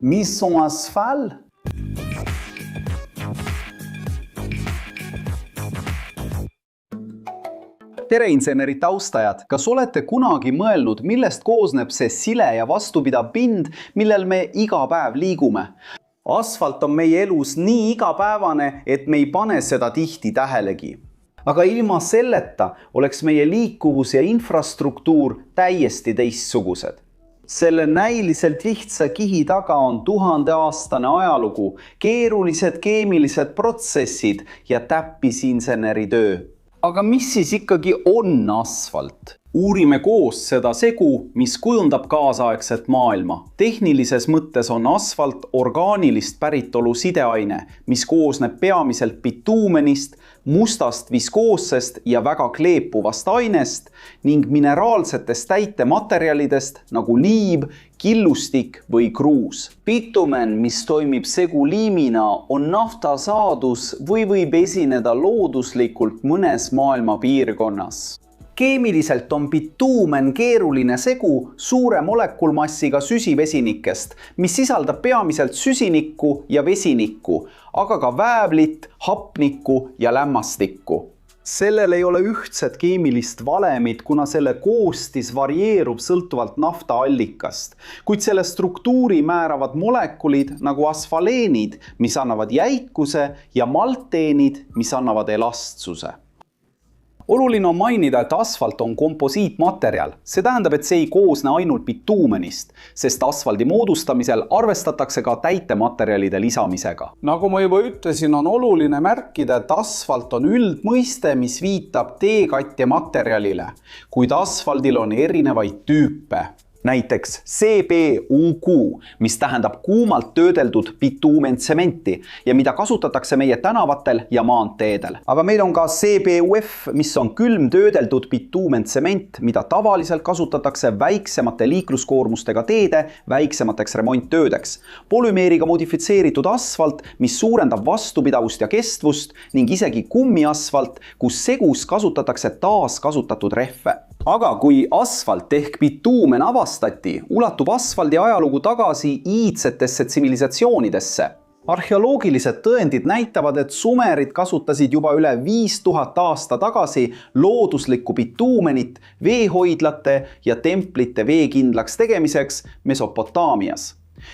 Mis on asfalt? Tere insenerite austajad! Kas olete kunagi mõelnud, millest koosneb see sile ja vastupidav pind, millel me iga päev liigume? Asfalt on meie elus nii igapäevane, et me ei pane seda tihti tähelegi. Aga ilma selleta oleks meie liikuvus ja infrastruktuur täiesti teistsugused. Selle näiliselt lihtsa kihi taga on 1000-aastane ajalugu, keerulised keemilised protsessid ja täppisinseneri töö. Aga mis siis ikkagi on asfalt? Uurime koos seda segu, mis kujundab kaasaegset maailma. Tehnilises mõttes on asfalt orgaanilist päritolu sideaine, mis koosneb peamiselt bituumenist, mustast viskoossest ja väga kleepuvast ainest ning mineraalsetest täitematerjalidest nagu liiv, killustik või kruus. Bitumen, mis toimib segu liimina, on naftasaadus või võib esineda looduslikult mõnes maailma piirkonnas. Keemiliselt on bituumen keeruline segu suure molekulmassiga süsivesinikest, mis sisaldab peamiselt süsinikku ja vesinikku, aga ka väävlit, hapnikku ja lämmastikku. Sellel ei ole ühtset keemilist valemit, kuna selle koostis varieerub sõltuvalt naftaallikast, kuid selle struktuuri määravad molekulid nagu asfaleenid, mis annavad jäikuse, ja malteenid, mis annavad elastsuse. Oluline on mainida, et asfalt on komposiitmaterjal. See tähendab, et see ei koosne ainult bituumenist, sest asfaldi moodustamisel arvestatakse ka täitematerjalide lisamisega. Nagu ma juba ütlesin, on oluline märkida, et asfalt on üldmõiste, mis viitab teekatjematerjalile, kuid asfaldil on erinevaid tüüpe. Näiteks CBUQ, mis tähendab kuumalt töödeldud bituumentsementi ja mida kasutatakse meie tänavatel ja maanteedel. Aga meil on ka CBUF, mis on külm töödeldud bituumentsement, mida tavaliselt kasutatakse väiksemate liikluskoormustega teede väiksemateks remonttöödeks. Polümeeriga modifitseeritud asfalt, mis suurendab vastupidavust ja kestvust ning isegi kummiasfalt, kus segus kasutatakse taaskasutatud rehve. Aga kui asfalt ehk bituumen avastati, ulatub asfaldi ajalugu tagasi iidsetesse tsivilisatsioonidesse. Arheoloogilised tõendid näitavad, et sumerid kasutasid juba üle 5000 aasta tagasi looduslikku bituumenit veehoidlate ja templite veekindlaks tegemiseks Mesopotaamias.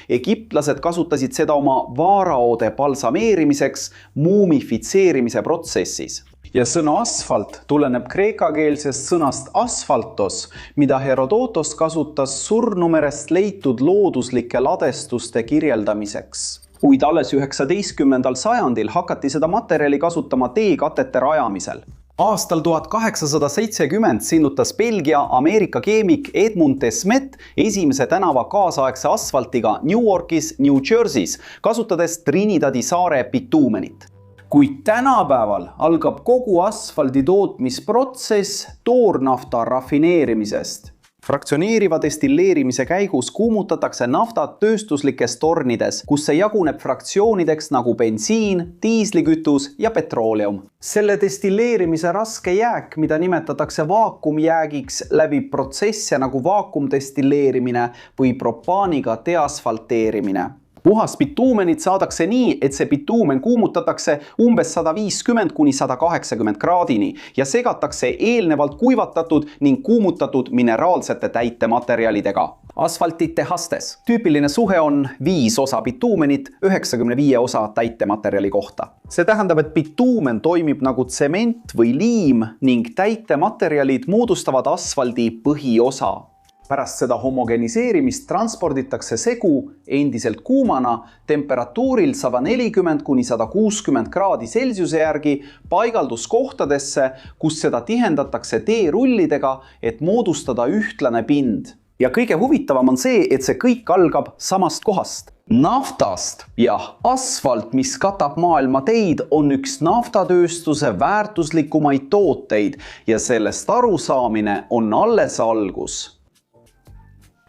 Egiptlased kasutasid seda oma vaaraode balsameerimiseks muumifitseerimise protsessis. Ja sõna asfalt tuleneb kreekakeelsest sõnast asfaltos, mida Herodotos kasutas surnumerest leitud looduslike ladestuste kirjeldamiseks. Kuid alles 19. sajandil hakati seda materjali kasutama teekatete rajamisel. Aastal 1870 sinnutas Belgia Ameerika keemik Edmund Desmet esimese tänava kaasaegse asfaltiga New Yorkis, New Jersey's, kasutades Trinidadi saare bituumenit. Kuid tänapäeval algab kogu asfaldi tootmisprotsess toornafta rafineerimisest. Fraktsioneeriva destilleerimise käigus kuumutatakse naftat tööstuslikes tornides, kus see jaguneb fraktsioonideks nagu bensiin, diislikütus ja petrooleum. Selle destilleerimise raske jääk, mida nimetatakse vaakumjäägiks, läbib protsesse nagu vaakumdestilleerimine või propaaniga deasfalteerimine. Puhas bituumenit saadakse nii, et see bituumen kuumutatakse umbes 150–180 kraadini ja segatakse eelnevalt kuivatatud ning kuumutatud mineraalsete täitematerjalidega. Asfaltitehastes. Tüüpiline suhe on 5 osa bituumenit 95 osa täitematerjali kohta. See tähendab, et bituumen toimib nagu tsement või liim ning täitematerjalid moodustavad asfaldi põhiosa. Pärast seda homogeniseerimist transporditakse segu endiselt kuumana temperatuuril 140–160 kraadi Celsiuse järgi paigalduskohtadesse, kus seda tihendatakse teerullidega, et moodustada ühtlane pind. Ja kõige huvitavam on see, et see kõik algab samast kohast. Naftast. Jah, asfalt, mis katab maailma teid, on üks naftatööstuse väärtuslikumaid tooteid ja sellest arusaamine on alles algus.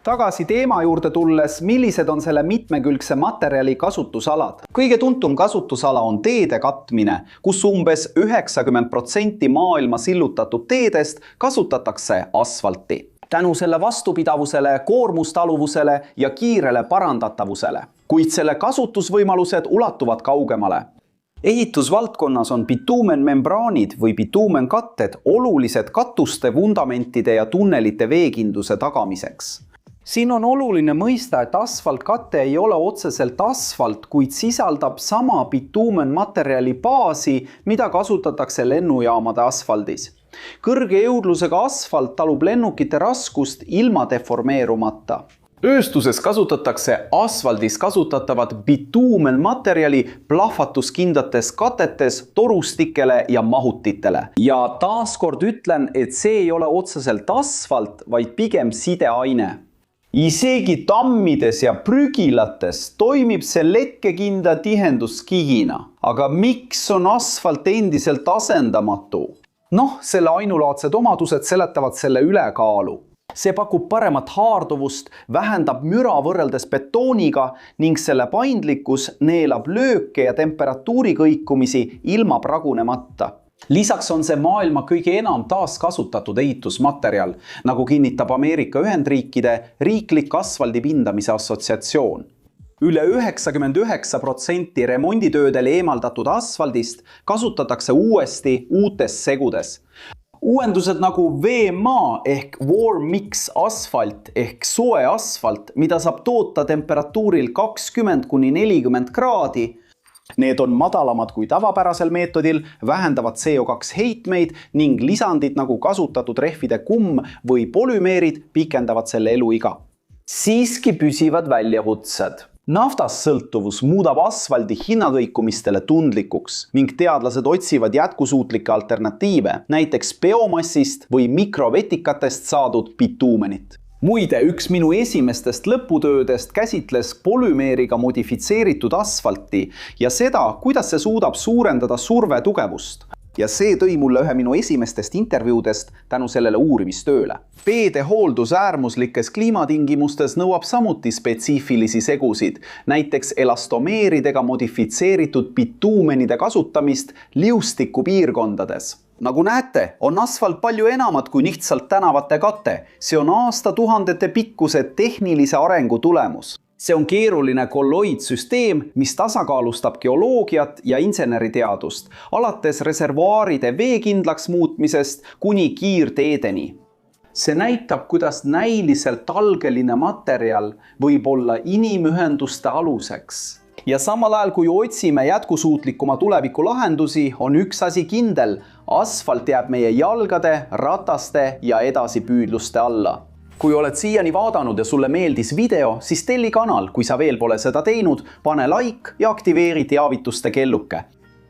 Tagasi teema juurde tulles, millised on selle mitmekülgse materjali kasutusalad? Kõige tuntum kasutusala on teede katmine, kus umbes 90% maailma sillutatud teedest kasutatakse asfalti. Tänu selle vastupidavusele, koormustaluvusele ja kiirele parandatavusele. kuid selle kasutusvõimalused ulatuvad kaugemale. Ehitusvaldkonnas on bituumenmembraanid või bituumenkatted olulised katuste, vundamentide ja tunnelite veekindluse tagamiseks. Siin on oluline mõista, et asfaltkate ei ole otseselt asfalt, kuid sisaldab sama bituumenmaterjali baasi, mida kasutatakse lennujaamade asfaldis. Kõrge jõudlusega asfalt talub lennukite raskust ilma deformeerumata. Tööstuses kasutatakse asfaldis kasutatavat bituumenmaterjali plahvatuskindlates katetes, torustikele ja mahutitele. Ja taaskord ütlen, et see ei ole otseselt asfalt, vaid pigem sideaine. Isegi tammides ja prügilates toimib see lekkekindla tihenduskihina. Aga miks on asfalt endiselt asendamatu? Selle ainulaadsed omadused seletavad selle ülekaalu. See pakub paremat haarduvust, vähendab müra võrreldes betooniga ning selle paindlikkus neelab lööke ja temperatuuri kõikumisi ilma pragunemata. Lisaks on see maailma kõige enam taaskasutatud ehitusmaterjal, nagu kinnitab Ameerika Ühendriikide riiklik asfaldi pindamise assotsiatsioon. Üle 99% remonditöödel eemaldatud asfaldist kasutatakse uuesti uutes segudes. Uuendused nagu VMA ehk Warm Mix asfalt ehk soe asfalt, mida saab toota temperatuuril 20–40 kraadi. Need on madalamad kui tavapärasel meetodil, vähendavad CO2 heitmeid ning lisandid nagu kasutatud rehvide kumm või polümeerid pikendavad selle eluiga. Siiski püsivad väljakutsed. Naftast sõltuvus muudab asfaldi hinnakõikumistele tundlikuks ning teadlased otsivad jätkusuutlikke alternatiive, näiteks biomassist või mikrovetikatest saadud bituumenit. Muide, üks minu esimestest lõputöödest käsitles polümeeriga modifitseeritud asfalti ja seda, kuidas see suudab suurendada surve tugevust. Ja see tõi mulle ühe minu esimestest intervjuudest tänu sellele uurimistööle. Peede hooldus äärmuslikes kliimatingimustes nõuab samuti spetsiifilisi segusid, näiteks elastomeeridega modifitseeritud bituumenide kasutamist liustiku piirkondades. Nagu näete, on asfalt palju enamat kui lihtsalt tänavate kate. See on aastatuhandete pikkuse tehnilise arengu tulemus. See on keeruline kolloidsüsteem, mis tasakaalustab geoloogiat ja inseneriteadust, alates reservuaaride veekindlaks muutmisest kuni kiirteedeni. See näitab, kuidas näiliselt algeline materjal võib olla inimühenduste aluseks. Ja samal ajal, kui otsime jätkusuutlikuma tuleviku lahendusi, on üks asi kindel. Asfalt jääb meie jalgade, rataste ja edasipüüdluste alla. Kui oled siiani vaadanud ja sulle meeldis video, siis telli kanal, kui sa veel pole seda teinud, pane like ja aktiveeri teavituste kelluke.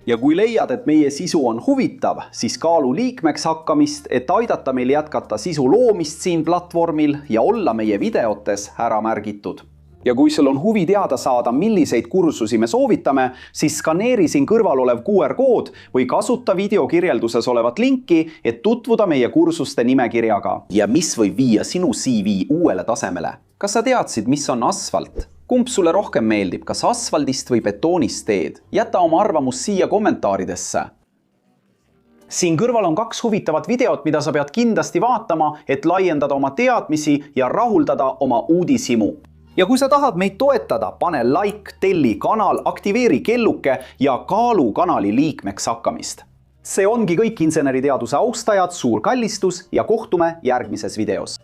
Ja kui leiad, et meie sisu on huvitav, siis kaalu liikmeks hakkamist, et aidata meil jätkata sisu loomist siin platvormil ja olla meie videotes ära märgitud. Ja kui sul on huvi teada saada, milliseid kursusi me soovitame, siis skaneeri siin kõrval olev QR-kood või kasuta videokirjelduses olevat linki, et tutvuda meie kursuste nimekirjaga. Ja mis võib viia sinu CV uuele tasemele? Kas sa teadsid, mis on asfalt? Kumb sulle rohkem meeldib, kas asfaldist või betoonist teed? Jäta oma arvamus siia kommentaaridesse. Siin kõrval on 2 huvitavat videot, mida sa pead kindlasti vaatama, et laiendada oma teadmisi ja rahuldada oma uudishimu. Ja kui sa tahad meid toetada, pane like, telli kanal, aktiveeri kelluke ja kaalu kanali liikmeks hakkamist. See ongi kõik inseneriteaduse austajad, suur kallistus ja kohtume järgmises videos.